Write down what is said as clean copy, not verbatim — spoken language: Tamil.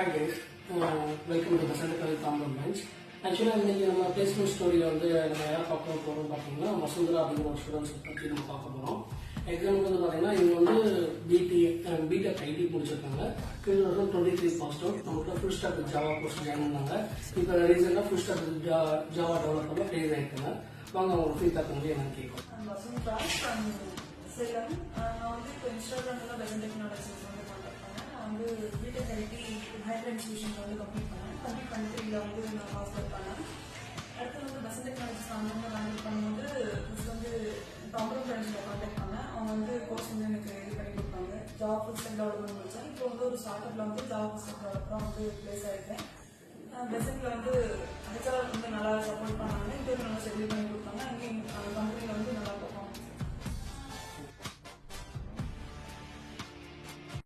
Hi guys, welcome to the Central Common Bench. ஆக்சுவலாக இன்றைக்கி நம்ம பிளேஸ்மெண்ட் ஸ்டோரியில் வந்து நம்ம யாரை பார்க்க போகிறோம் பார்த்தீங்கன்னா வசுந்தரா அப்படிங்கிற ஒரு ஸ்டூடெண்ட்ஸ் பற்றி நம்ம பார்க்க போகிறோம். எக்ஸாம்பிள் வந்து பார்த்தீங்கன்னா இவங்க வந்து பிடெக் ஐடி முடிச்சிருக்காங்க. 2023 பாஸ்ட் அவுட். நமக்கு full stack Java course join பண்ணாங்க. இப்போ ரீசெண்டாக ஃபுல் ஸ்டாக் ஜாவா டெவலப்பரில் ப்ளேஸ் ஆகிருக்காங்க. வாங்க அவங்க ஃபீட்பேக் வந்து என்னன்னு கேட்கும். வசுந்தரா சேலம். நான் வந்து இப்போ இன்ஸ்டாகிராமில் வெசன் டெக்னாலஜிஸ் வந்து கான்டாக்ட் பண்ணேன். நான் வந்து பிடெக் ஐடி ஹையர் இன்ஸ்டியூஷன் வந்து கம்ப்ளீட் பண்ணிட்டு இதில் வந்து நான் மாஸ்டர் பண்ணேன். அடுத்து வந்து வெசன் டெக்னாலஜிஸ் வந்து ஹேண்டில் பண்ணும்போது ஃபஸ்ட் வந்து தாம்பரம் பிரான்ச்சில் கான்டாக்ட் பண்ணேன். அவங்க வந்து கோர்ஸ் வந்து எனக்கு இது பண்ணி கொடுத்தாங்க. ஜாவா ஃபுல் ஸ்டாக் டெவலப்மெண்ட் முடித்தேன். இப்போ வந்து ஒரு ஸ்டார்ட் அப்பில் வந்து ஜாவா ஃபுல் ஸ்டாக் டெவலப்பராக வந்து பிளேஸ் ஆகிருக்கேன். பெசன்ட்ல வந்து ஹெச்ஆர் வந்து நல்லா சப்போர்ட் பண்ணாங்க. இன்டர்வியூ நல்லா ஷெட்யூல் பண்ணி கொடுத்தாங்க. அங்கேயும்